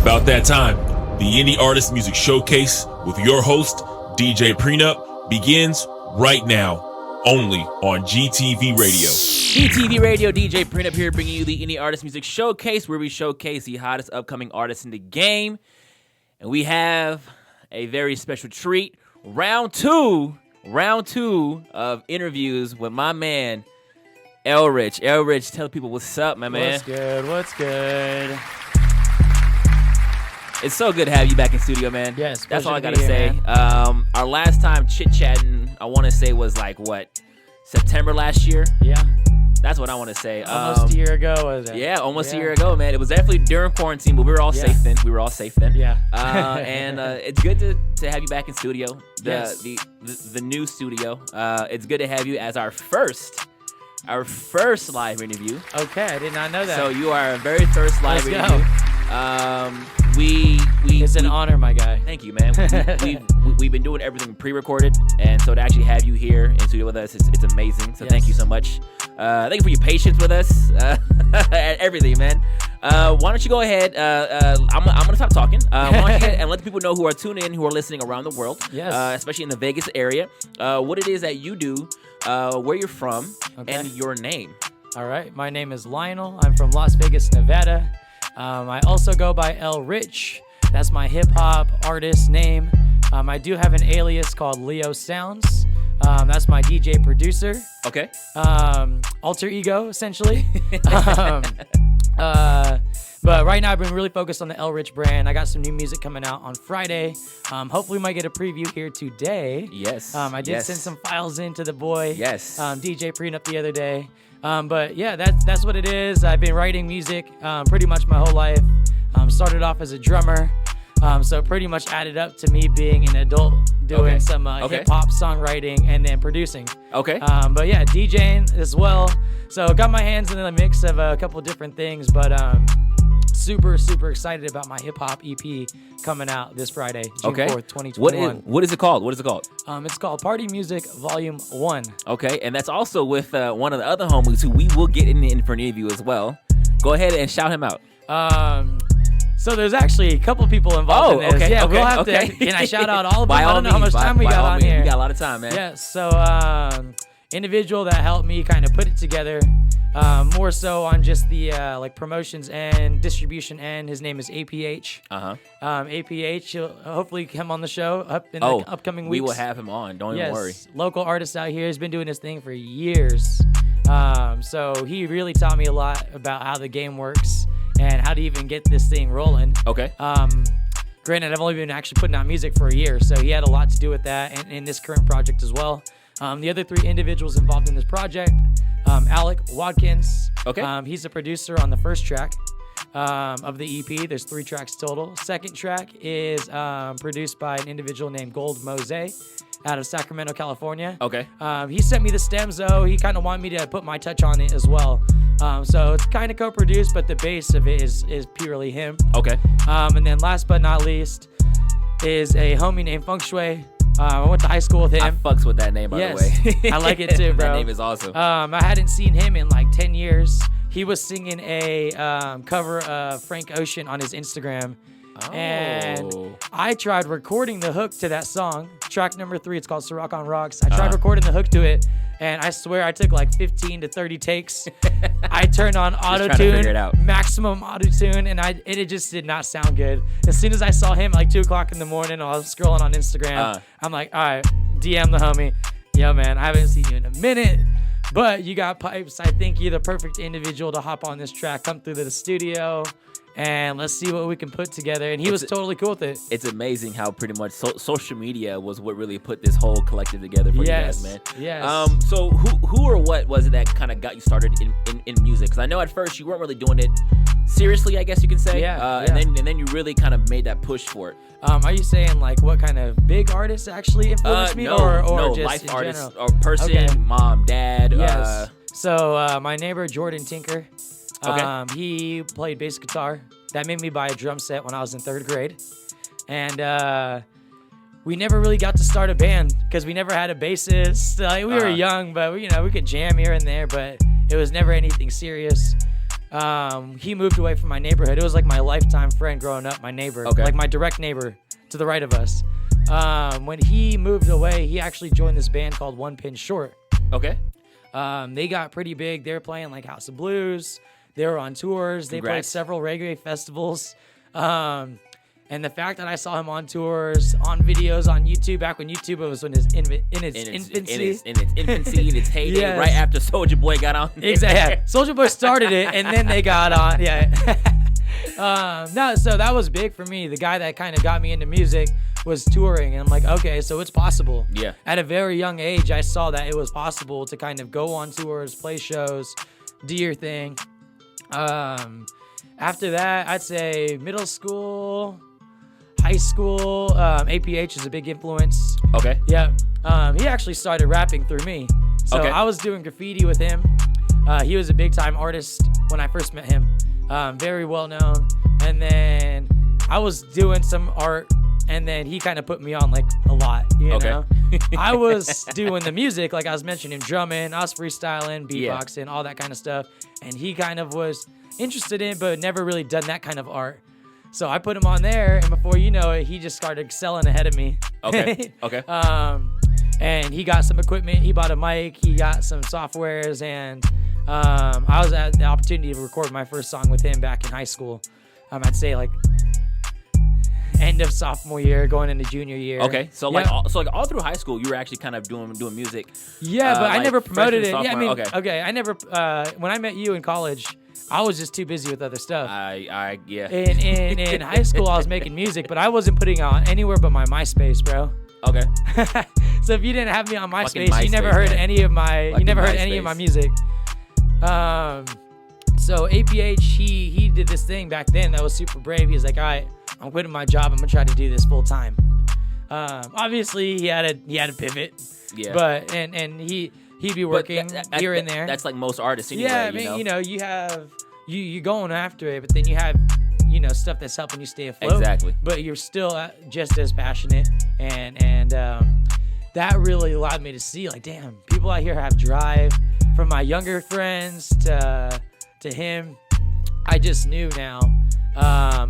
about that time. The Indie Artist Music Showcase with your host, DJ Prenup, begins right now, only on GTV Radio. GTV Radio, DJ Prenup here, bringing you the Indie Artist Music Showcase, where we showcase the hottest upcoming artists in the game. And we have a very special treat, round two of interviews with my man, L Rich. L Rich, tell people what's up, my man. What's good? It's so good to have you back in studio, man. Yes, that's all I gotta here, say. Our last time chit-chatting, I want to say was like, what, September last year? Yeah. That's what I want to say. Almost a year ago, was it? Yeah, almost a year ago, man. It was definitely during quarantine, but we were all safe then. Yeah. And it's good to have you back in studio, the new studio. It's good to have you as our first live interview. Okay, I did not know that. So you are our very first live interview. It's an honor, my guy. Thank you, man. We've been doing everything pre-recorded, and so to actually have you here in studio with us, it's amazing. So Thank you so much. Thank you for your patience with us, everything, man. Why don't you go ahead? I'm gonna stop talking. Why don't you go ahead and let the people know who are tuning in, who are listening around the world, especially in the Vegas area, what it is that you do, where you're from, and your name. All right, my name is Lionel. I'm from Las Vegas, Nevada. I also go by L Rich. That's my hip-hop artist name. I do have an alias called Leo Sounds. That's my DJ producer. Okay. Alter ego, essentially. But right now I've been really focused on the L Rich brand. I got some new music coming out on Friday. Hopefully we might get a preview here today. Yes. I did send some files in to the boy. Yes. DJ Prenup the other day. But yeah, that's what it is. I've been writing music pretty much my whole life. Started off as a drummer. So pretty much added up to me being an adult doing some hip-hop songwriting and then producing. Okay. But yeah, DJing as well. So got my hands in the mix of a couple different things, but super excited about my hip-hop EP coming out this Friday, June 4th, 2021. What is it called? It's called Party Music Volume 1. Okay, and that's also with one of the other homies who we will get in for an interview as well. Go ahead and shout him out. So there's actually a couple people involved in this. Okay, yeah, we'll have to. Can I shout out all of them? I don't know how much time we got on here. We got a lot of time, man. Yeah, so individual that helped me kind of put it together, more so on just the like promotions and distribution end. His name is APH. APH, he'll hopefully come on the show in the upcoming weeks. We will have him on. Don't even worry. Local artist out here. He's been doing this thing for years. So he really taught me a lot about how the game works and how to even get this thing rolling. Okay. Granted, I've only been actually putting out music for a year, so he had a lot to do with that and in this current project as well. The other three individuals involved in this project, Alec Watkins. Okay. He's the producer on the first track of the EP. There's 3 tracks total. Second track is produced by an individual named Gold Mose out of Sacramento, California. Okay. He sent me the stems, though. He kind of wanted me to put my touch on it as well. So it's kind of co-produced, but the base of it is purely him. Okay. And then last but not least is a homie named Feng Shui. I went to high school with him. I fucks with that name, by the way. I like it too, bro. That name is awesome. I hadn't seen him in like 10 years. He was singing a cover of Frank Ocean on his Instagram. Oh. And I tried recording the hook to that song, track number 3. It's called Ciroc on Rocks. I tried recording the hook to it, and I swear I took like 15 to 30 takes. I turned on auto-tune, maximum auto-tune, and it just did not sound good. As soon as I saw him like 2 o'clock in the morning, I was scrolling on Instagram. I'm like, all right, DM the homie. Yo, man, I haven't seen you in a minute, but you got pipes. I think you're the perfect individual to hop on this track, come through to the studio, and let's see what we can put together. And he was totally cool with it. It's amazing how pretty much social media was what really put this whole collective together for you guys, man. Yes. So who or what was it that kind of got you started in music? Because I know at first you weren't really doing it seriously, I guess you can say. Yeah. And then you really kind of made that push for it. Are you saying like what kind of big artists actually influenced me, or just life in artists general? or person, mom, dad? Yes. So my neighbor Jordan Tinker. He played bass guitar. That made me buy a drum set when I was in 3rd grade. And we never really got to start a band because we never had a bassist. Like, we were young, but we could jam here and there, but it was never anything serious. he moved away from my neighborhood. It was like my lifetime friend growing up, my neighbor, like my direct neighbor to the right of us. When he moved away, he actually joined this band called One Pin Short. Okay. They got pretty big. They were playing like House of Blues. They were on tours. They played several reggae festivals. And the fact that I saw him on tours, on videos, on YouTube, back when YouTube was in its infancy. In its heyday, yes. Right after Soulja Boy got on. Exactly. Soulja Boy started it, and then they got on. Yeah. So that was big for me. The guy that kind of got me into music was touring, and I'm like, okay, so it's possible. Yeah. At a very young age, I saw that it was possible to kind of go on tours, play shows, do your thing. After that, I'd say middle school, high school, APH is a big influence. Okay. Yeah. He actually started rapping through me. So I was doing graffiti with him. He was a big time artist when I first met him. Very well known. And then I was doing some art, and then he kind of put me on like a lot, you know? I was doing the music, like I was mentioning, drumming, I was freestyling, beatboxing, all that kind of stuff. And he kind of was interested in, but never really done that kind of art. So I put him on there, and before you know it, he just started excelling ahead of me. Okay. And he got some equipment. He bought a mic. He got some softwares, and I was at the opportunity to record my first song with him back in high school. I'd say like end of sophomore year, going into junior year. Okay, so like all through high school, you were actually kind of doing music. Yeah, but I never promoted it. Yeah, I mean, I never. When I met you in college, I was just too busy with other stuff. Yeah. In high school, I was making music, but I wasn't putting it on anywhere but my MySpace, bro. Okay. So if you didn't have me on MySpace, you never heard any of my. You never heard any of my music. So APH, he did this thing back then that was super brave. He was like, all right, I'm quitting my job. I'm gonna try to do this full time. Obviously he had a pivot. Yeah. But and he'd be working here and there. That's like most artists anyway. Yeah, I mean, you have you going after it, but then you have stuff that's helping you stay afloat. Exactly. But you're still just as passionate, and that really allowed me to see, like, damn, people out here have drive. From my younger friends to him, I just knew now.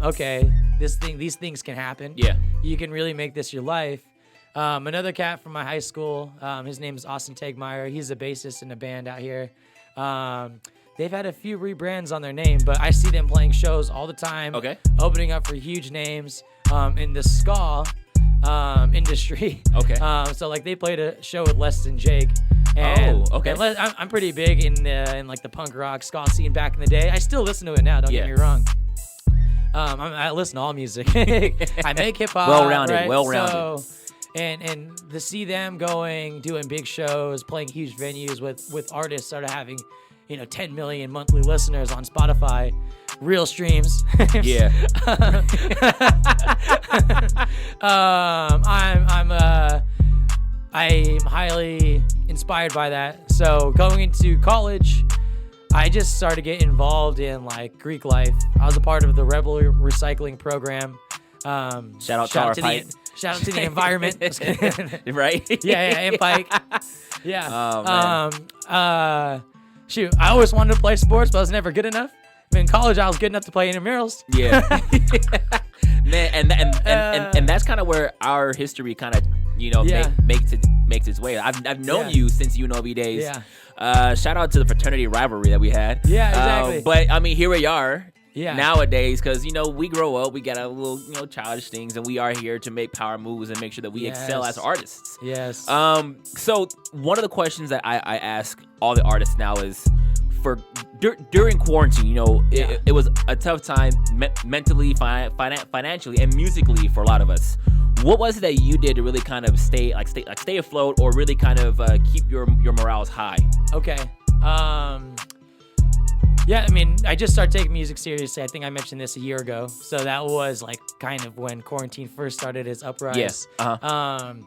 Okay, these things can happen. Yeah. You can really make this your life. Another cat from my high school, his name is Austin Tegmeyer. He's a bassist in a band out here. They've had a few rebrands on their name, but I see them playing shows all the time. Okay. Opening up for huge names in the ska industry. Okay. So like they played a show with Less Than Jake. And okay. I'm pretty big in like the punk rock ska scene back in the day. I still listen to it now. Don't get me wrong. I listen to all music. I make hip hop. Well-rounded. Right? Well-rounded. So, and to see them doing big shows, playing huge venues with artists that are having, 10 million monthly listeners on Spotify, real streams. Yeah. I'm highly inspired by that. So going into college, I just started getting involved in like Greek life. I was a part of the Rebel Recycling Program. Shout out to the environment. Right? Yeah, and Pike. Yeah. Oh, man. Shoot, I always wanted to play sports, but I was never good enough. In college, I was good enough to play intramurals. Yeah. Man, and that's kind of where our history kind of, makes its way. I've known you since UNLV days. Yeah. Shout out to the fraternity rivalry that we had. Yeah, exactly. But I mean, here we are. Yeah. Nowadays, because we grow up, we got a little childish things, and we are here to make power moves and make sure that we excel as artists. Yes. So one of the questions that I ask all the artists now is, for during quarantine, it was a tough time mentally, financially, and musically for a lot of us. What was it that you did to really kind of stay afloat, or really kind of keep your morals high? Okay. Yeah, I mean, I just started taking music seriously. I think I mentioned this a year ago. So that was like kind of when quarantine first started its uprise. Yes. And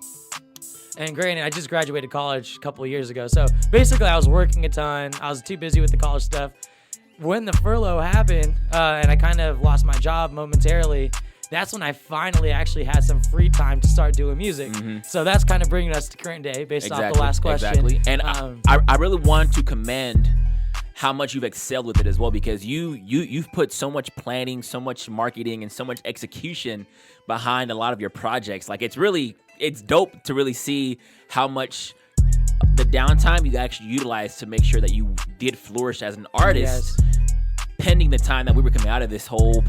granted, I just graduated college a couple of years ago. So basically, I was working a ton. I was too busy with the college stuff. When the furlough happened, and I kind of lost my job momentarily, that's when I finally actually had some free time to start doing music. Mm-hmm. So that's kind of bringing us to current day based off the last question. Exactly. And I really want to commend how much you've excelled with it as well, because you've put so much planning, so much marketing, and so much execution behind a lot of your projects. Like, it's dope to really see how much the downtime you actually utilized to make sure that you did flourish as an artist, pending the time that we were coming out of this whole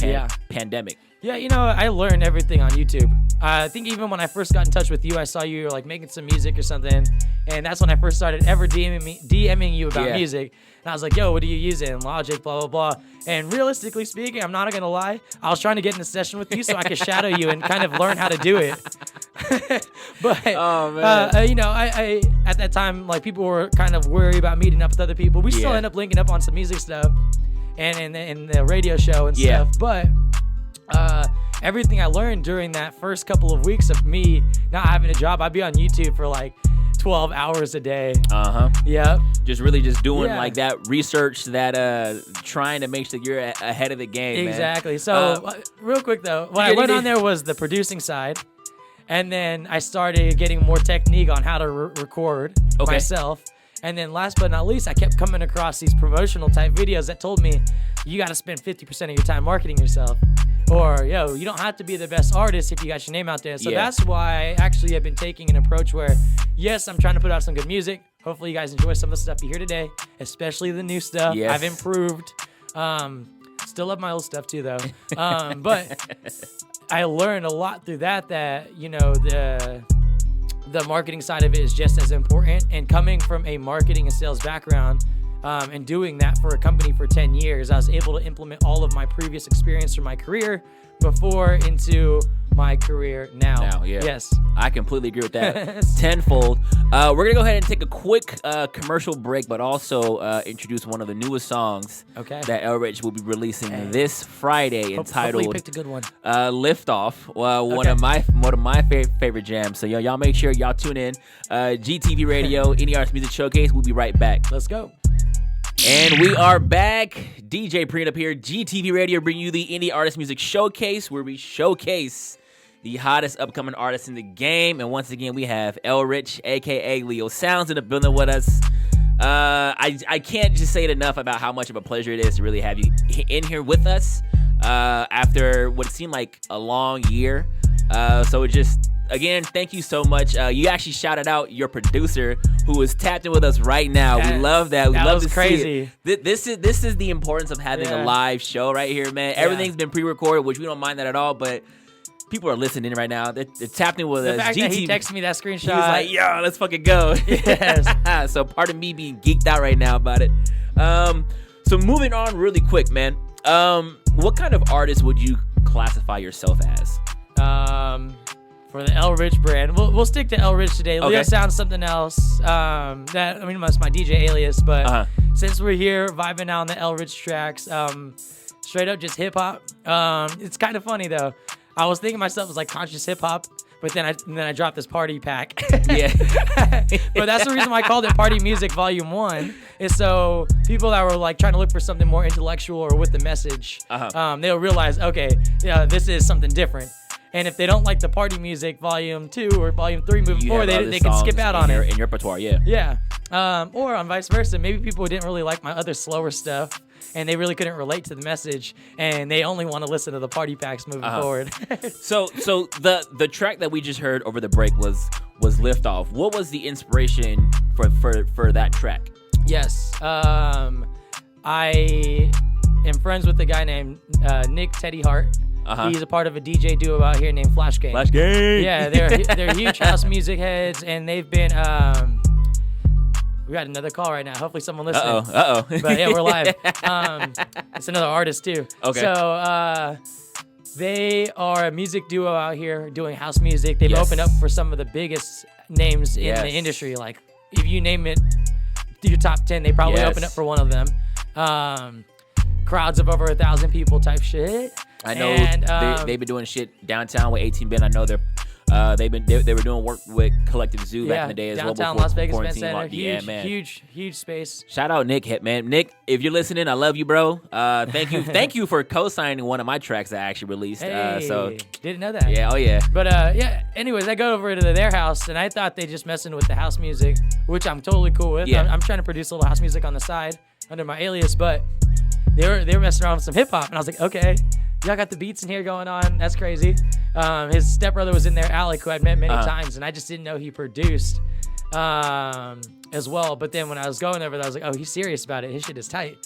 pandemic. Yeah, I learned everything on YouTube. I think even when I first got in touch with you, I saw you like making some music or something, and that's when I first started ever DMing you about music. And I was like, yo, what are you using? Logic, blah, blah, blah. And realistically speaking, I'm not going to lie, I was trying to get in a session with you so I could shadow you and kind of learn how to do it. But, I at that time, like, people were kind of worried about meeting up with other people. We still end up linking up on some music stuff and in the radio show and stuff. But everything I learned during that first couple of weeks of me not having a job, I'd be on YouTube for like 12 hours a day. Yep. Just really just doing like that research, that trying to make sure you're ahead of the game. Exactly. Man. So real quick though, what I learned on there was the producing side, and then I started getting more technique on how to record myself. And then last but not least, I kept coming across these promotional type videos that told me you got to spend 50% of your time marketing yourself. Or, you don't have to be the best artist if you got your name out there. So that's why I actually have been taking an approach where, yes, I'm trying to put out some good music. Hopefully you guys enjoy some of the stuff you hear today, especially the new stuff. Yes. I've improved. Still love my old stuff too, though. But I learned a lot through that, the marketing side of it is just as important. And coming from a marketing and sales background, and doing that for a company for 10 years, I was able to implement all of my previous experience from my career before into my career now. Yes. I completely agree with that. Tenfold. We're going to go ahead and take a quick commercial break, but also introduce one of the newest songs that Elrich will be releasing this Friday, entitled you picked a good one. Liftoff, one of my favorite jams. So y'all make sure y'all tune in. GTV Radio, Indie Artist Music Showcase. We'll be right back. Let's go. And we are back. DJ Prenup here. GTV Radio bringing you the Indie Artist Music Showcase, where we showcase the hottest upcoming artists in the game. And once again, we have Elrich, a.k.a. Leo Sounds, in the building with us. I can't just say it enough about how much of a pleasure it is to really have you in here with us after what seemed like a long year. So it just... Again, thank you so much. You actually shouted out your producer, who is tapped in with us right now. We love that. We love to crazy. See it. This is the importance of having a live show right here, man. Everything's been pre-recorded, which we don't mind that at all. But people are listening right now. They're tapped in with us. The fact that he texted me that screenshot. He was like, "Yo, let's fucking go." Yes. So part of me being geeked out right now about it. So moving on really quick, man. What kind of artist would you classify yourself as? For the Elrich brand, we'll stick to Elrich today. Leo Sounds something else. That's my DJ alias, but since we're here vibing out on the Elrich tracks, straight up just hip hop. It's kind of funny though. I was thinking myself it was like conscious hip hop, but then I dropped this party pack. Yeah. But that's the reason why I called it Party Music Volume 1, is so people that were like trying to look for something more intellectual or with the message, they'll realize, this is something different. And if they don't like the Party Music Volume 2 or Volume 3 moving forward, they can skip out on it. In your repertoire, yeah. Yeah. Or on vice versa. Maybe people didn't really like my other slower stuff, and they really couldn't relate to the message, and they only want to listen to the party packs moving forward. So the track that we just heard over the break was Liftoff. What was the inspiration for that track? Yes. I am friends with a guy named Nick Teddy Hart. He's a part of a DJ duo out here named Flash Gang. Flash Gang. Yeah, they're huge house music heads, and they've been. We got another call right now. Hopefully, someone listening. Uh-oh. But yeah, we're live. It's another artist too. Okay. So they are a music duo out here doing house music. They've opened up for some of the biggest names in the industry. Like, if you name it, your top 10, they probably open up for one of them. Crowds of over 1,000 people type shit. I know they've been doing shit downtown with 18-bit. I know they were doing work with Collective Zoo back in the day as well. Downtown Las Vegas Event Center. Huge space. Shout out Nick, man. Nick, if you're listening, I love you, bro. Thank you for co-signing one of my tracks that I actually released. Hey, didn't know that. Yeah, oh yeah. But anyways, I go over to their house, and I thought they just messing with the house music, which I'm totally cool with. Yeah. I'm trying to produce a little house music on the side under my alias, but they were messing around with some hip hop, and I was like, okay, y'all got the beats in here going on. That's crazy. His stepbrother was in there, Alec, who I'd met many times, and I just didn't know he produced as well. But then when I was going over there, I was like, oh, he's serious about it. His shit is tight.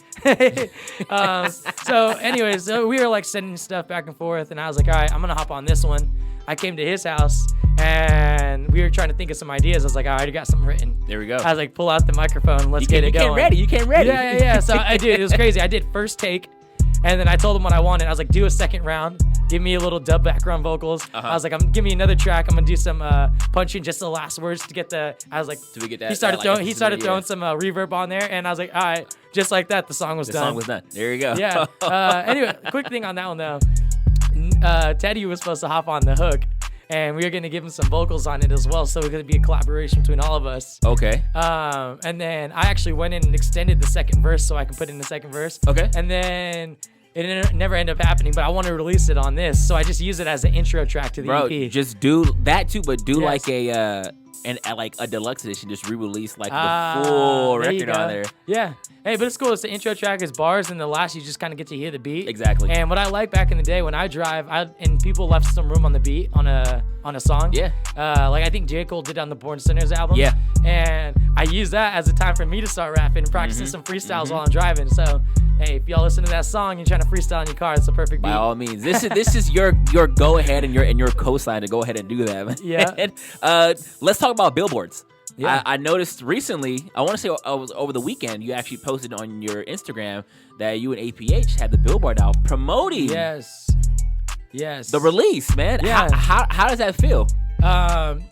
So anyways, so we were like sending stuff back and forth, and I was like, all right, I'm gonna hop on this one. I came to his house, and we were trying to think of some ideas. I was like, all right, I got something written. There we go. I was like, pull out the microphone. Let's get it going. You came ready. Yeah. So I did. It was crazy. I did first take, and then I told him what I wanted. I was like, do a second round. Give me a little dub background vocals. I was like, give me another track. I'm gonna do some punching just the last words to get the. I was like, to get that. He started throwing some reverb on there, and I was like, all right, just like that, the song was done. The song was done. There you go. Yeah. Anyway, quick thing on that one though. Teddy was supposed to hop on the hook, and we were gonna give him some vocals on it as well, so it could be a collaboration between all of us. Okay. And then I actually went in and extended the second verse so I can put in the second verse. Okay. And then it never ended up happening, but I want to release it on this, so I just use it as an intro track to the EP. Just do that too, but do like a deluxe edition, just re-release like the full record on there. Yeah. Hey, but it's cool. It's the intro track, it's bars, and the last you just kind of get to hear the beat. Exactly. And what I like back in the day when I drive, and people left some room on the beat on a song. Yeah. Like I think J. Cole did on the Born Sinners album. Yeah. And I use that as a time for me to start rapping and practicing some freestyles while I'm driving. So hey, if y'all listen to that song, you're trying to freestyle in your car, it's a perfect beat. By all means, this is your go ahead and your cosign to go ahead and do that. Yeah. Let's talk about billboards. Yeah. I noticed recently, I want to say it was over the weekend, you actually posted on your Instagram that you and APH had the billboard out promoting. Yes. The release, man. Yeah. How does that feel?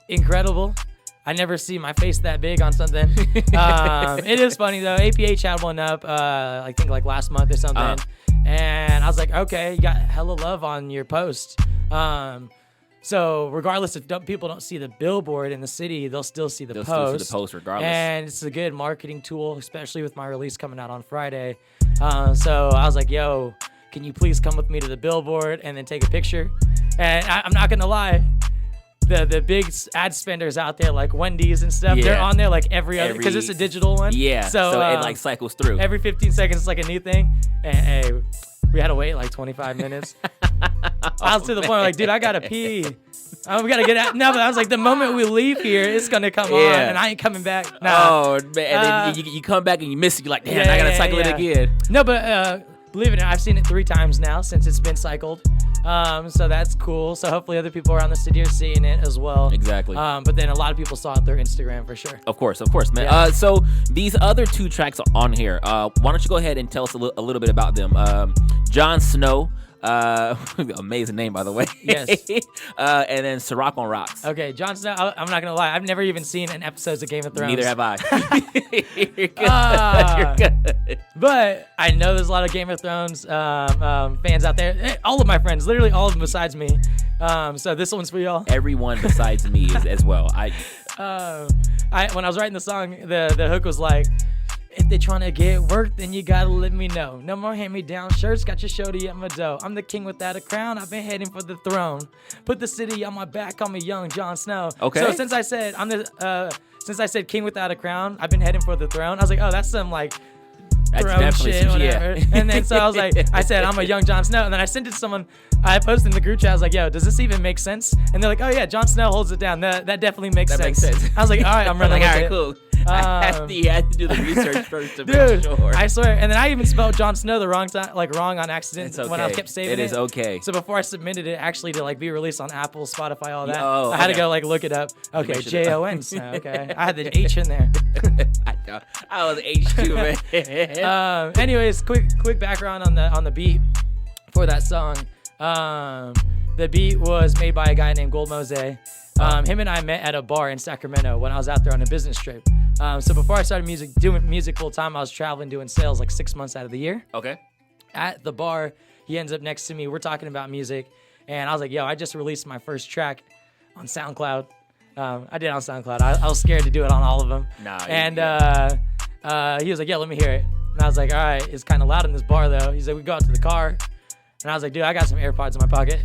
Incredible. I never see my face that big on something. It is funny though. APH had one up, I think like last month or something, and I was like, okay, you got hella love on your post. So regardless if people don't see the billboard in the city, they'll still see the post. Still see the post regardless. And it's a good marketing tool, especially with my release coming out on Friday. So I was like, yo, can you please come with me to the billboard and then take a picture? And I'm not gonna lie. The big ad spenders out there like Wendy's and stuff, they're on there like every other, because it's a digital one. Yeah, so it like cycles through. Every 15 seconds it's like a new thing. And hey, we had to wait like 25 minutes. I was to the point like, dude, I gotta pee. We gotta get out. No, but I was like, the moment we leave here, it's gonna come on, and I ain't coming back. Nah. Oh, man. And then you come back and you miss it. You're like, damn, I gotta cycle it again. No, but believe it or not, I've seen it 3 times now since it's been cycled. So that's cool. So hopefully other people around the city are seeing it as well. Exactly. But then a lot of people saw it through Instagram for sure. Of course, man. Yeah. So these other 2 tracks are on here. Why don't you go ahead and tell us a little bit about them? Jon Snow. Amazing name, by the way. Yes. And then Ciroc on Rocks. Okay, Jon Snow. I'm not gonna lie. I've never even seen an episode of Game of Thrones. Neither have I. You're good. You're good. But I know there's a lot of Game of Thrones fans out there. All of my friends, literally all of them besides me. So this one's for y'all. Everyone besides me is as well. When I was writing the song, the hook was like, if they trying to get work, then you gotta let me know. No more hand-me-down shirts, got your shorty at my dough. I'm the king without a crown, I've been heading for the throne. Put the city on my back, call me young Jon Snow. Okay. So since I said king without a crown, I've been heading for the throne. I was like, oh, that's some like throne shit, whatever. Yeah. And then so I was like, I said, I'm a young Jon Snow. And then I sent it to someone, I posted in the group chat, I was like, yo, does this even make sense? And they're like, oh yeah, Jon Snow holds it down. That definitely makes sense. I was like, all right, I'm running with it. Cool. You had to do the research first to make sure. I swear. And then I even spelled Jon Snow the wrong time, like wrong on accident when I kept saving it. It is okay. So before I submitted it actually to like be released on Apple, Spotify, all that, I had to go like look it up. Okay, Jon Snow. Okay, I had the H in there. I was H2, man. Anyways, quick background on the beat for that song. The beat was made by a guy named Gold Mose. Him and I met at a bar in Sacramento when I was out there on a business trip. So before I started doing music full time, I was traveling doing sales like 6 months out of the year. Okay. At the bar, he ends up next to me. We're talking about music, and I was like, "Yo, I just released my first track on SoundCloud." I did it on SoundCloud. I was scared to do it on all of them. He was like, "Yeah, let me hear it." And I was like, "All right, it's kind of loud in this bar though." He's like, "We go out to the car." And I was like, dude, I got some AirPods in my pocket.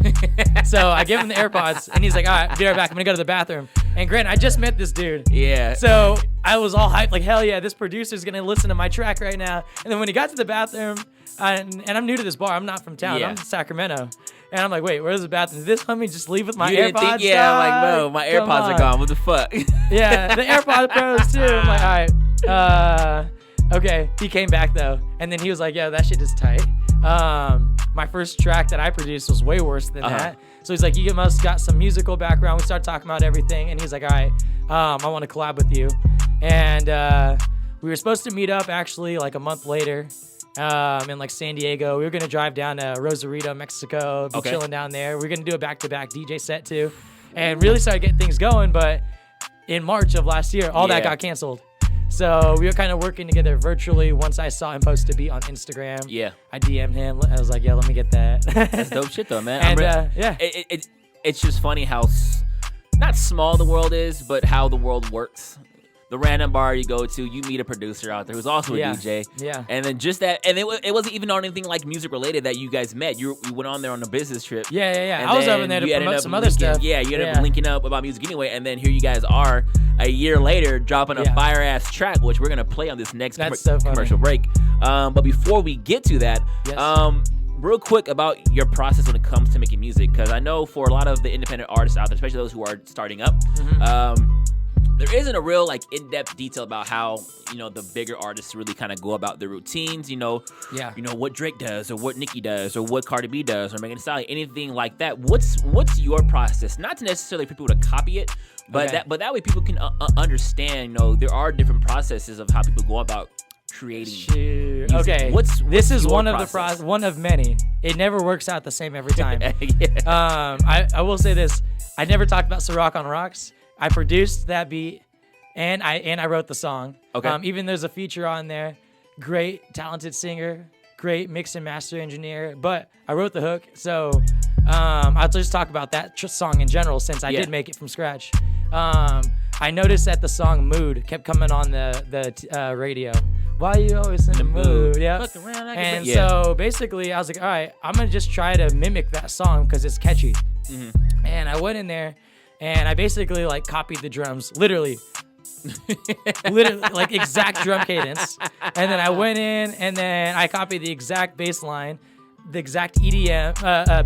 So I give him the AirPods, and he's like, all right, be right back. I'm going to go to the bathroom. And granted, I just met this dude. Yeah. So I was all hyped, like, hell yeah, this producer's going to listen to my track right now. And then when he got to the bathroom, and I'm new to this bar. I'm not from town. Yeah. I'm from Sacramento. And I'm like, wait, where's the bathroom? Did this homie just leave with my you AirPods? Didn't think, yeah, I'm like, bro, my AirPods are gone. What the fuck? Yeah, the AirPods Pros too. I'm like, all right. Okay. He came back though. And then he was like, yeah, that shit is tight. My first track that I produced was way worse than that. So he's like, you must got some musical background. We started talking about everything. And he's like, all right, I want to collab with you. And we were supposed to meet up actually like a month later in like San Diego. We were going to drive down to Rosarito, Mexico, be chilling down there. We were going to do a back-to-back DJ set too. And really started getting things going. But in March of last year, all that got canceled. So we were kind of working together virtually. Once I saw him post a beat on Instagram, I DM'd him. I was like, yeah, let me get that. That's dope shit though, man. And it's just funny how not small the world is, but how the world works. The random bar you go to, you meet a producer out there who's also a DJ. Yeah. And then just that, and it wasn't even on anything like music related that you guys met. You went on there on a business trip. Yeah. I was over there to promote some other stuff. Yeah, you ended up linking up about music anyway. And then here you guys are a year later dropping a fire ass track, which we're going to play on this next commercial break. But before we get to that, real quick about your process when it comes to making music. Because I know for a lot of the independent artists out there, especially those who are starting up, there isn't a real like in-depth detail about how, you know, the bigger artists really kind of go about their routines, you know, what Drake does or what Nicki does or what Cardi B does or Megan Thee Stallion, anything like that. What's your process? Not to necessarily for people to copy it, but that way people can understand, you know, there are different processes of how people go about creating music. Okay. This is one process? one of many. It never works out the same every time. I will say this. I never talked about Ciroc on Rocks. I produced that beat, and I wrote the song. Okay. Even there's a feature on there. Great, talented singer, great mix and master engineer. But I wrote the hook, so I'll just talk about that song in general since I did make it from scratch. I noticed that the song "Mood" kept coming on the radio. Why you always in the mood? Yeah. And so basically, I was like, all right, I'm gonna just try to mimic that song because it's catchy. And I went in there. And I basically like copied the drums, literally like exact drum cadence. And then I went in and then I copied the exact bass line, the exact EDM,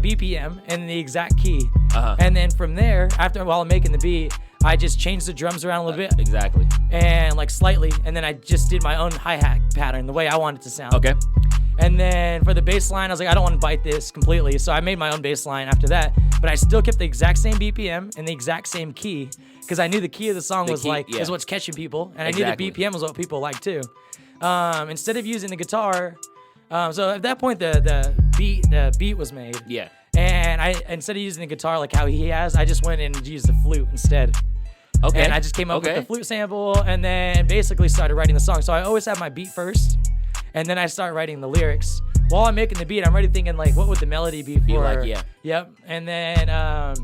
BPM, and the exact key. And then from there, while I'm making the beat, I just changed the drums around a little bit. Exactly. And like slightly. And then I just did my own hi-hat pattern, the way I want it to sound. Okay. And then for the bass line, I was like, I don't want to bite this completely. So I made my own bass line after that. But I still kept the exact same BPM and the exact same key. Because I knew the key of the song is what's catching people. And I knew the BPM was what people like too. Instead of using the guitar, so at that point the beat was made. Yeah. And instead of using the guitar like how he has, I just went in and used the flute instead. Okay. And I just came up with the flute sample and then basically started writing the song. So I always have my beat first. And then I start writing the lyrics. While I'm making the beat, I'm already thinking like, what would the melody be for? Yep. And then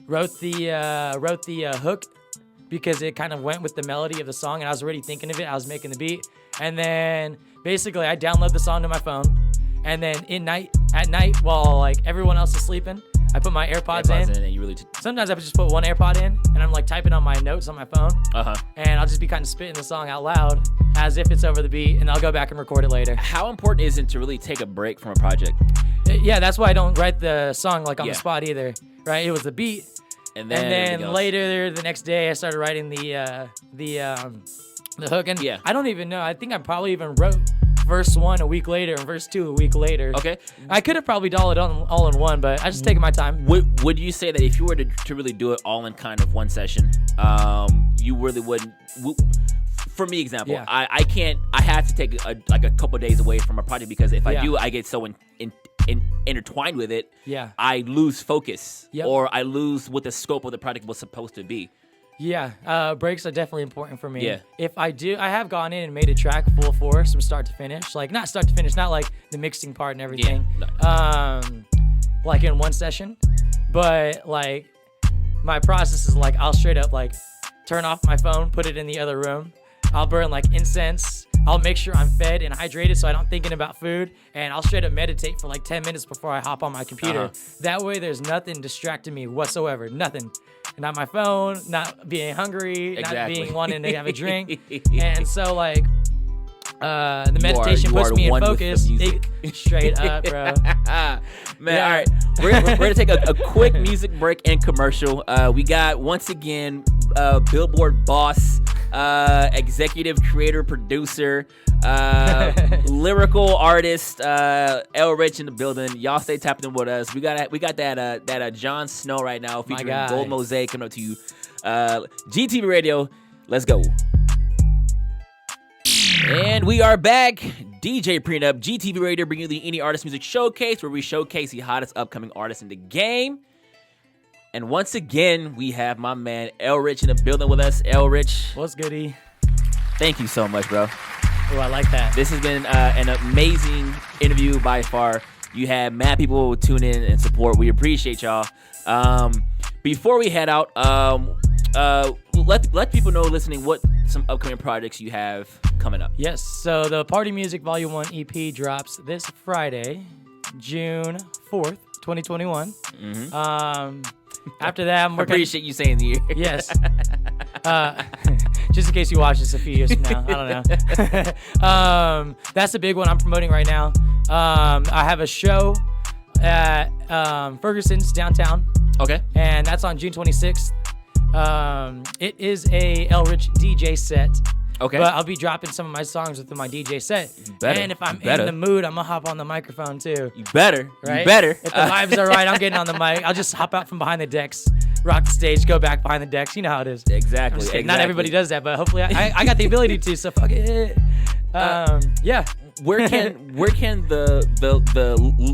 wrote the hook because it kind of went with the melody of the song, and I was already thinking of it. I was making the beat, and then basically I download the song to my phone, and then at night while like everyone else is sleeping, I put my AirPods in. And you really sometimes I just put one AirPod in, and I'm like typing on my notes on my phone. And I'll just be kind of spitting the song out loud as if it's over the beat, and I'll go back and record it later. How important is it to really take a break from a project? Yeah, that's why I don't write the song like on the spot either. Right? It was the beat, and then later the next day I started writing the hook. And I don't even know. I think I probably even wrote verse 1 a week later and verse 2 a week later. Okay. I could have probably done it all in one, but I just taking my time. Would you say that if you were to really do it all in kind of one session, you really wouldn't? For me, example, I can't. I have to take a couple days away from a project because if I do, I get so intertwined with it. Yeah. I lose focus, or I lose what the scope of the project was supposed to be. Yeah, breaks are definitely important for me. Yeah. If I do, I have gone in and made a track full force from start to finish. Like, not start to finish, not like the mixing part and everything. Yeah. Like in one session. But, like, my process is, like, I'll straight up, like, turn off my phone, put it in the other room. I'll burn, like, incense. I'll make sure I'm fed and hydrated so I don't thinking about food, and I'll straight up meditate for like 10 minutes before I hop on my computer. That way there's nothing distracting me whatsoever. Nothing. Not my phone, not being hungry, not being wanting to have a drink. And so like the meditation puts me in focus. Straight up, bro. Man, all right. We're going to take a quick music break and commercial. We got, once again, Billboard boss, executive creator, producer, lyrical artist, L Rich in the building. Y'all stay tapped in with us. We got that Jon Snow right now featuring Gold Mosaic coming up to you. GTV Radio, let's go. And we are back. DJ Prenup, GTV Radio, bringing you the Indie Artist Music Showcase, where we showcase the hottest upcoming artists in the game. And once again, we have my man L Rich in the building with us. L Rich, what's goody? Thank you so much, bro. Oh, I like that. This has been an amazing interview by far. You had mad people tune in and support. We appreciate y'all. Before we head out, let people know listening what some upcoming projects you have coming up. Yes, so the Party Music Volume 1 EP drops this Friday, June 4th, 2021. After that, I'm working... I appreciate you saying the year. Yes. Just in case you watch this a few years from now. I don't know. That's the big one I'm promoting right now. I have a show at Ferguson's downtown. Okay. And that's on June 26th. It is a L Rich DJ set. Okay. But I'll be dropping some of my songs within my DJ set. And if I'm in the mood, I'm going to hop on the microphone too. You better. Right? You better. If the vibes are right, I'm getting on the mic. I'll just hop out from behind the decks, rock the stage, go back behind the decks. You know how it is. Exactly. Not everybody does that, but hopefully I got the ability to, so fuck it. Yeah. Where can the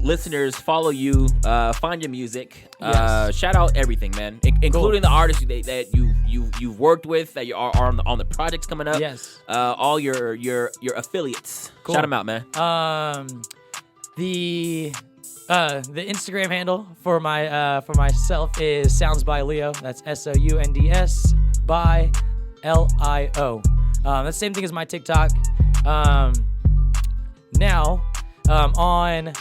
listeners follow you, find your music? Yes. Shout out everything, man, including the artists that you've worked with, that you are on the projects coming up. Yes. All your affiliates. Cool. Shout them out, man. The Instagram handle for myself is Sounds by Leo. That's SOUNDS by LIO. That's the same thing as my TikTok. Now, on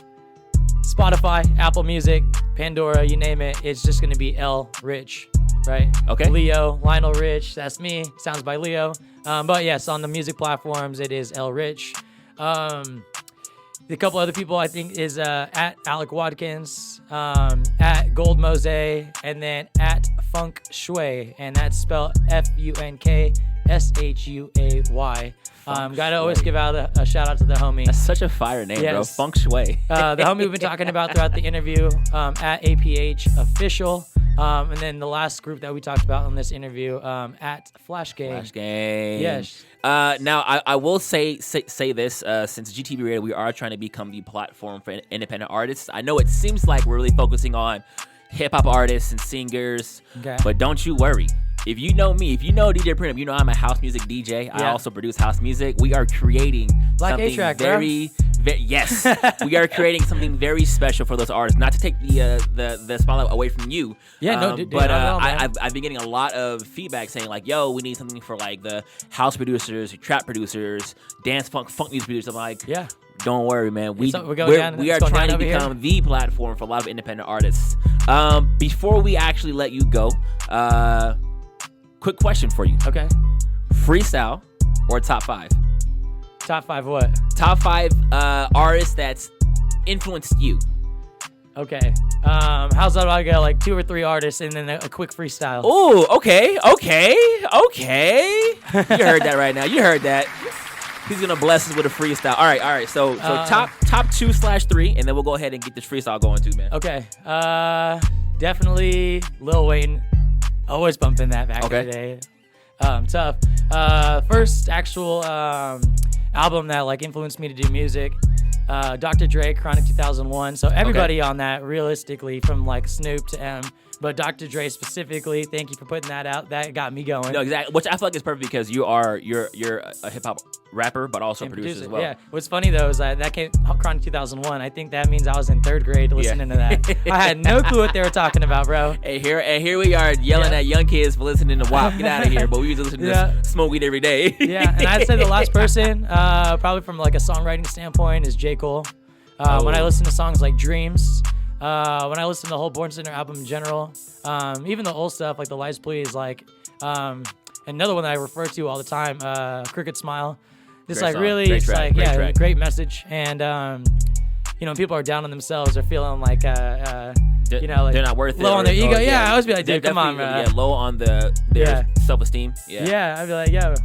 Spotify, Apple Music, Pandora, you name it, it's just going to be L Rich, right? Okay. Leo, Lionel Rich, that's me, Sounds by Leo. But yes, on the music platforms, it is L Rich. The couple other people I think is at Alec Watkins, at Gold Mosaic, and then at Funk Shui, and that's spelled FUNKSHUAY. Gotta always give out a shout out to the homie. That's such a fire name, bro. Funk Shui. The homie we've been talking about throughout the interview, at APH Official. And then the last group that we talked about in this interview, at Flash Gang. Flash Gang. Yes. Now, I will say this, since GTV Radio, we are trying to become the platform for independent artists. I know it seems like we're really focusing on hip-hop artists and singers, but don't you worry. If you know me, if you know DJ Prenup, you know I'm a house music DJ. Yeah. I also produce house music. We are creating something very yes. We are creating something very special for those artists. Not to take the spotlight away from you. Yeah, but I've been getting a lot of feedback saying like, "Yo, we need something for like the house producers, trap producers, dance funk music producers." I'm like, yeah. Don't worry, man. We are trying to become the platform for a lot of independent artists. Before we actually let you go, quick question for you. Okay. Freestyle or top 5? Top 5 what? Top 5 artists that's influenced you. Okay. How's that? I go like 2 or 3 artists and then a quick freestyle. Oh, okay. You heard that right now. You heard that. He's gonna bless us with a freestyle. All right. So top 2/3, and then we'll go ahead and get this freestyle going too, man. Okay. Definitely Lil Wayne. Always bumping that back in the day. Tough. First actual album that like influenced me to do music. Dr. Dre, Chronic 2001. So everybody on that, realistically, from like Snoop to M, But Dr. Dre specifically, thank you for putting that out. That got me going. No, exactly. Which I feel like is perfect because you're a hip hop rapper, but also producer as well. Yeah. What's funny though is that came Chronic 2001. I think that means I was in 3rd grade listening to that. I had no clue what they were talking about, bro. Hey, here we are yelling at young kids for listening to WAP. Get out of here! But we used to listen to this smoke weed every day. Yeah, and I'd say the last person, probably from like a songwriting standpoint, is J. Cole. When I listen to songs like Dreams. When I listen to the whole Born Sinner album in general, even the old stuff like the Life's Plea is like, another one that I refer to all the time, Crooked Smile. It's great like song. really, Great it's track. like, Great yeah, track. Great message. And, when people are down on themselves or feeling like, like they're not worth it. Low on their ego. I always be like, dude, come on, man. Yeah, low on their self-esteem. Yeah. I'd be like,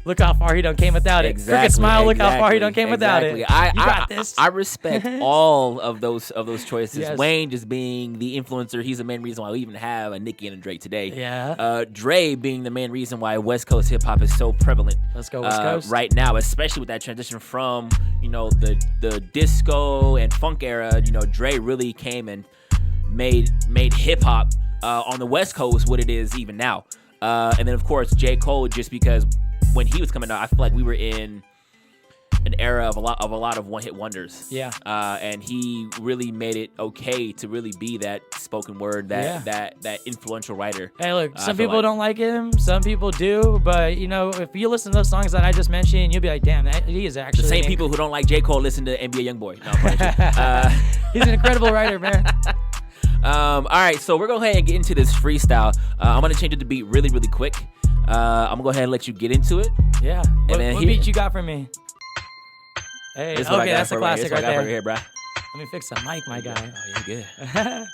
look how far he done came without it. Exactly, Crooked Smile, look how far he done came without it. You I got this. I respect all of those choices. Yes. Wayne just being the influencer, he's the main reason why we even have a Nicki and a Drake today. Yeah. Dre being the main reason why West Coast hip hop is so prevalent. Let's go West Coast. Right now, especially with that transition from the disco and funk era. Dre really came and made hip hop on the West Coast what it is even now. And then of course J. Cole, just because when he was coming out, I feel like we were in an era of a lot of one-hit wonders. Yeah. And he really made it okay to really be that spoken word, that influential writer. Hey, look, some people don't like him, some people do, but if you listen to those songs that I just mentioned, you'll be like, damn, he is actually the same people who don't like J. Cole listen to NBA YoungBoy. No, he's an incredible writer, man. All right, so we're going to go ahead and get into this freestyle. I'm going to change it to beat really, really quick. I'm going to go ahead and let you get into it. Yeah. What beat you got for me? Hey, okay, that's a classic right there. Here, bro. Let me fix the mic, my guy. Oh, you're good.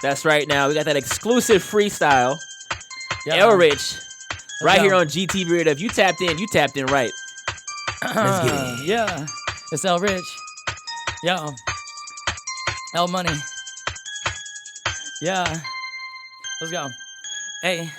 That's right. Now we got that exclusive freestyle. El Rich, right here on GTVRadio. If you tapped in right. Let's get it. Yeah, it's El Rich. Yo, El Money. Yeah, let's go. Hey,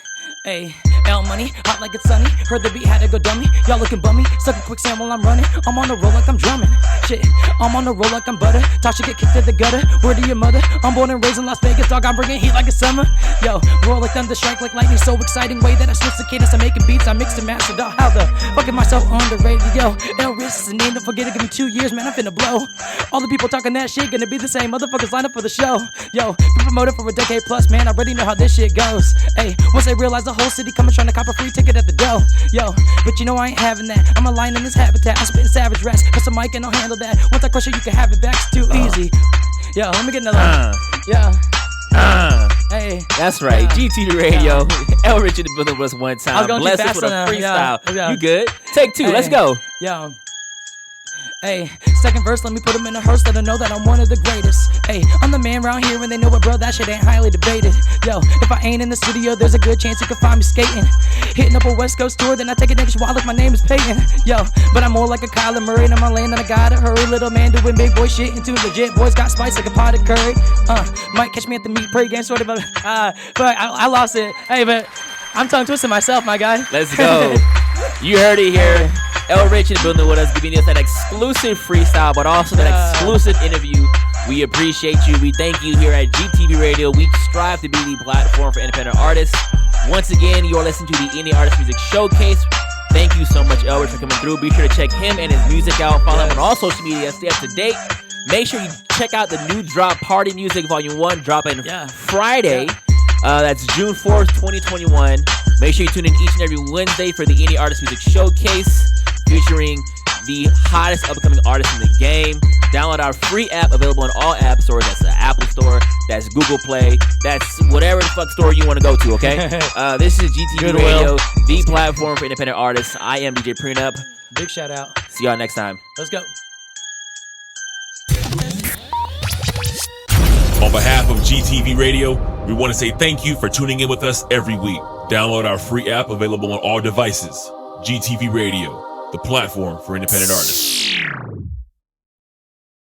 El Money, hot like it's sunny. Heard the beat had to go dummy. Y'all looking bummy. Suck a quicksand while I'm running. I'm on the roll like I'm drumming. Shit, I'm on the roll like I'm butter. Tasha get kicked to the gutter. Word to your mother. I'm born and raised in Las Vegas, dog. I'm bringing heat like it's summer. Yo, roll like thunder, strike like lightning. So exciting way that I switch the cadence. I'm making beats. I mix and master, dog. How the fuck am I so underrated? Yo, El Rich is the name. Don't forget it. Give me 2 years, man. I'm finna blow. All the people talking that shit gonna be the same. Motherfuckers line up for the show. Yo, been promoted for a decade plus, man. I already know how this shit goes. Hey, once they realize the whole city coming trying to cop a free ticket at the door. Yo, but I ain't having that. I'm a lion in this habitat. I'm spitting savage rats. Press a mic and I'll handle that. Once I crush it, you can have it back. It's too easy. Yo, let me get another one. Yeah. Hey. That's right. GTVRadio. El Rich in the building was one time. Bless us with a freestyle. Yeah. You good? Take 2. Let's go. Yo. Hey, second verse, let me put them in a hearse. Let them know that I'm one of the greatest. Hey, I'm the man around here and they know it, bro. That shit ain't highly debated. Yo, if I ain't in the studio, there's a good chance you can find me skating. Hitting up a West Coast tour, then I take a nigga's wallet. My name is Peyton. Yo, but I'm more like a Kyler Murray and I'm a lane and I gotta hurry. Little man doing big boy shit into legit. Boys got spice like a pot of curry. Might catch me at the meat pregame sort of. But I lost it. Hey, but I'm tongue twisting myself, my guy. Let's go. You heard it here. El Rich in the building with us, giving us that exclusive freestyle, but also that exclusive interview. We appreciate you. We thank you here at GTVRadio. We strive to be the platform for independent artists. Once again, you are listening to the Indie Artist Music Showcase. Thank you so much, El Rich, for coming through. Be sure to check him and his music out. Follow him on all social media. Stay up to date. Make sure you check out the new drop, Party Music Volume 1, dropping Friday. That's June 4th, 2021. Make sure you tune in each and every Wednesday for the Indie Artist Music Showcase, featuring the hottest upcoming artists in the game. Download our free app, available on all app stores. That's the Apple Store, that's Google Play, that's whatever the fuck store you want to go to, okay? This is GTVRadio, the platform for independent artists. I am DJ Prenup. Big shout out. See y'all next time. Let's go. On behalf of GTVRadio, we want to say thank you for tuning in with us every week. Download our free app, available on all devices. GTVRadio, the platform for independent artists.